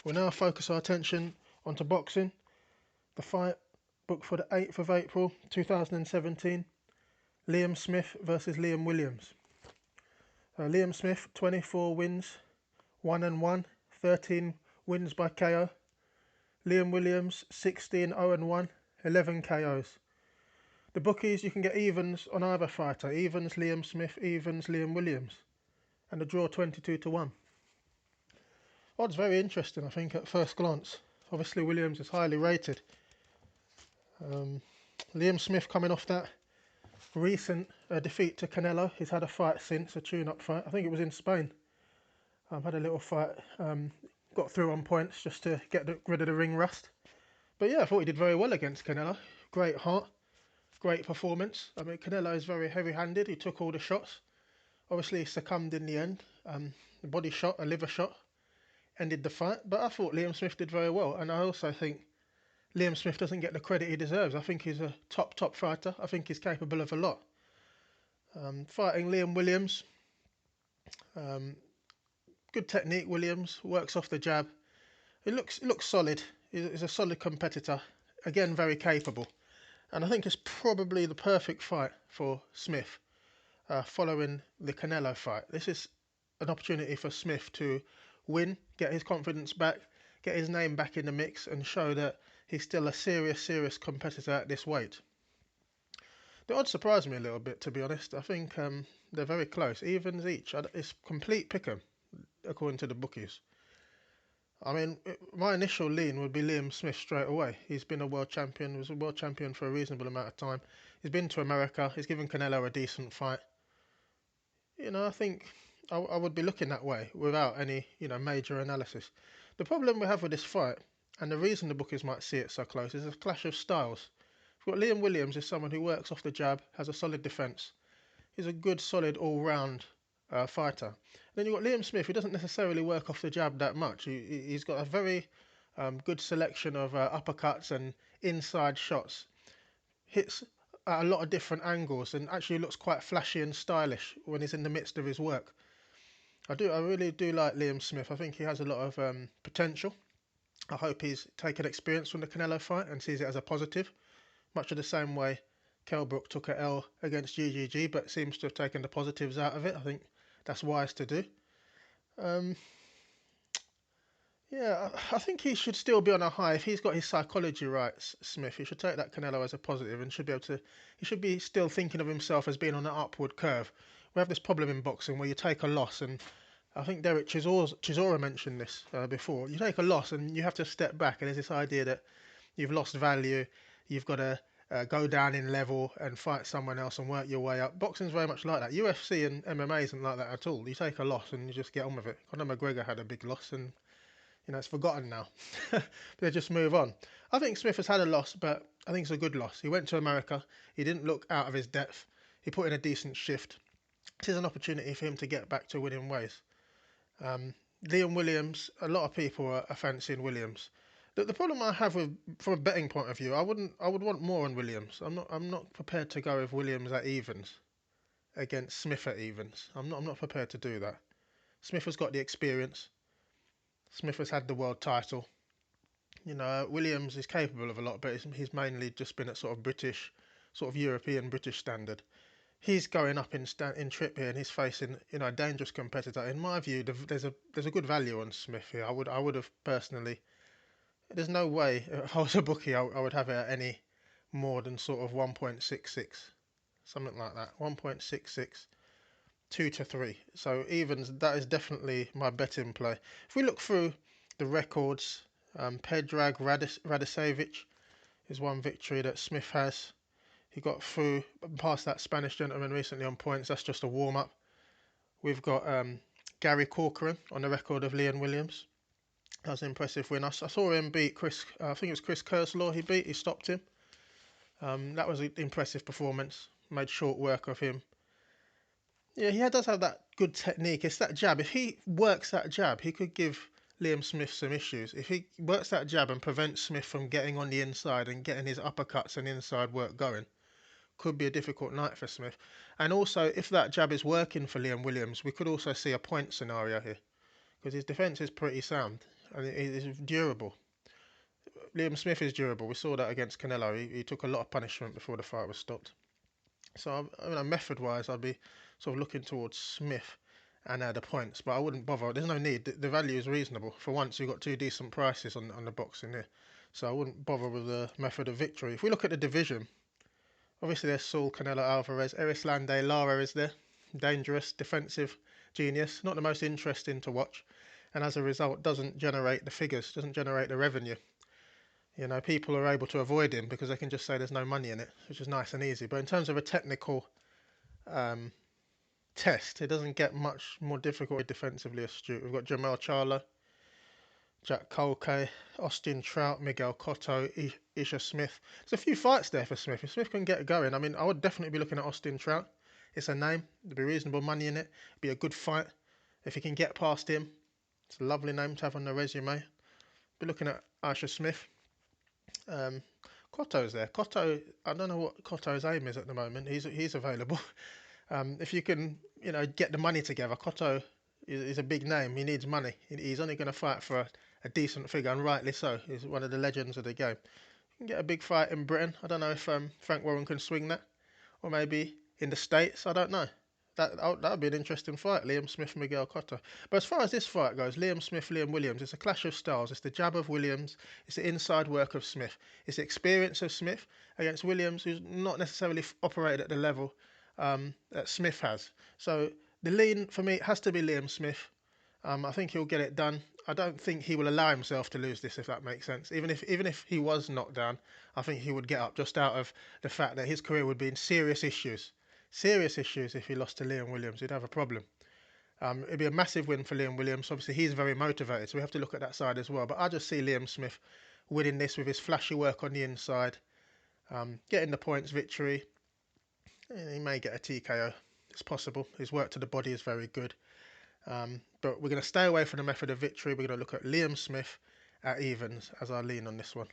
We'll now focus our attention onto boxing. The fight booked for the 8th of April 2017, Liam Smith versus Liam Williams. Liam Smith, 24 wins, 1-1, 13 wins by KO. Liam Williams, 16-0-1, 11 KOs. The bookies, you can get evens on either fighter. Evens Liam Smith, evens Liam Williams. And the draw 22-1. Odds very interesting, I think, at first glance. Obviously, Williams is highly rated. Liam Smith coming off that recent defeat to Canelo. He's had a fight since, a tune-up fight. I think it was in Spain. Had a little fight. Got through on points just to get rid of the ring rust. But yeah, I thought he did very well against Canelo. Great heart, great performance. I mean, Canelo is very heavy-handed. He took all the shots. Obviously, he succumbed in the end. The body shot, a liver shot, ended the fight. But I thought Liam Smith did very well. And I also think Liam Smith doesn't get the credit he deserves. I think he's a top fighter. I think he's capable of a lot. Fighting Liam Williams. Good technique, Williams. Works off the jab. It looks solid. He's a solid competitor. Again, very capable. And I think it's probably the perfect fight for Smith following the Canelo fight. This is an opportunity for Smith to win, get his confidence back, get his name back in the mix and show that he's still a serious competitor at this weight. The odds surprised me a little bit, to be honest. I think they're very close. Evens each. It's complete pick'em, according to the bookies. I mean, my initial lean would be Liam Smith straight away. He's been a world champion, was a world champion for a reasonable amount of time. He's been to America, he's given Canelo a decent fight. You know, I think I would be looking that way without any, major analysis. The problem we have with this fight, and the reason the bookies might see it so close, is a clash of styles. We've got Liam Williams is someone who works off the jab, has a solid defence. He's a good, solid, all-round fighter. Then you've got Liam Smith, who doesn't necessarily work off the jab that much. He's got a very good selection of uppercuts and inside shots. Hits at a lot of different angles and actually looks quite flashy and stylish when he's in the midst of his work. I really do like Liam Smith. I think he has a lot of potential. I hope he's taken experience from the Canelo fight and sees it as a positive, much of the same way Kell Brook took a L against GGG, but seems to have taken the positives out of it. I think that's wise to do. Yeah, I think he should still be on a high. If he's got his psychology right, Smith, he should take that Canelo as a positive and should be able to. He should be still thinking of himself as being on an upward curve. We have this problem in boxing where you take a loss, and I think Derek Chisora mentioned this before. You take a loss and you have to step back, and there's this idea that you've lost value, you've got to go down in level and fight someone else and work your way up. Boxing's very much like that. UFC and MMA isn't like that at all. You take a loss and you just get on with it. Conor McGregor had a big loss and it's forgotten now. They just move on. I think Smith has had a loss, but I think it's a good loss. He went to America. He didn't look out of his depth. He put in a decent shift. This is an opportunity for him to get back to winning ways. Liam Williams, a lot of people are fancying Williams. The problem I have with, from a betting point of view, I would want more on Williams. I'm not prepared to go with Williams at evens against Smith at evens. I'm not prepared to do that. Smith has got the experience. Smith has had the world title. Williams is capable of a lot, but he's mainly just been at sort of European British standard. He's going up in trip here, and he's facing a dangerous competitor. In my view, there's a good value on Smith here. I would have personally. There's no way if I was a bookie, I would have it at any more than sort of 1.66, something like that. 1.66. 2-3. So evens, that is definitely my betting play. If we look through the records, Predrag Radisevich is one victory that Smith has. He got through past that Spanish gentleman recently on points. That's just a warm-up. We've got Gary Corcoran on the record of Liam Williams. That was an impressive win. I saw him beat Chris, I think it was Chris Kerslaw he stopped him. That was an impressive performance. Made short work of him. Yeah, he does have that good technique. It's that jab. If he works that jab, he could give Liam Smith some issues. If he works that jab and prevents Smith from getting on the inside and getting his uppercuts and inside work going, could be a difficult night for Smith. And also, if that jab is working for Liam Williams, we could also see a point scenario here because his defence is pretty sound. and he's durable. Liam Smith is durable. We saw that against Canelo. He took a lot of punishment before the fight was stopped. So, method-wise, I'd be sort of looking towards Smith and the points, but I wouldn't bother. There's no need. The value is reasonable. For once, you've got two decent prices on the boxing here. So I wouldn't bother with the method of victory. If we look at the division, obviously there's Saul, Canelo, Alvarez, Lande, Lara is there. Dangerous, defensive genius. Not the most interesting to watch. And as a result, doesn't generate the figures, doesn't generate the revenue. People are able to avoid him because they can just say there's no money in it, which is nice and easy. But in terms of a technical um, test, it doesn't get much more difficult. Defensively astute. We've got Jamal Charlo, Jack Colkay, Austin Trout, Miguel Cotto, Isha Smith. There's a few fights there for Smith. If Smith can get going, I would definitely be looking at Austin Trout. It's a name. There'd be reasonable money in it. It'd be a good fight. If he can get past him, it's a lovely name to have on the resume. Be looking at Isha Smith. Cotto's there. Cotto, I don't know what Cotto's aim is at the moment. He's available. If you can, get the money together, Cotto is a big name. He needs money. He's only going to fight for a decent figure, and rightly so. He's one of the legends of the game. You can get a big fight in Britain. I don't know if Frank Warren can swing that, or maybe in the States. I don't know. That would be an interesting fight, Liam Smith, Miguel Cotto. But as far as this fight goes, Liam Smith, Liam Williams, it's a clash of styles. It's the jab of Williams, it's the inside work of Smith, it's the experience of Smith against Williams, who's not necessarily operated at the level that Smith has. So the lean for me has to be Liam Smith. I think he'll get it done. I don't think he will allow himself to lose this, if that makes sense. Even if he was knocked down, I think he would get up just out of the fact that his career would be in serious issues. Serious issues if he lost to Liam Williams. He'd have a problem. It'd be a massive win for Liam Williams. Obviously, he's very motivated, so we have to look at that side as well. But I just see Liam Smith winning this with his flashy work on the inside, getting the points victory. He may get a TKO. It's possible. His work to the body is very good. But we're going to stay away from the method of victory. We're going to look at Liam Smith at evens as our lean on this one.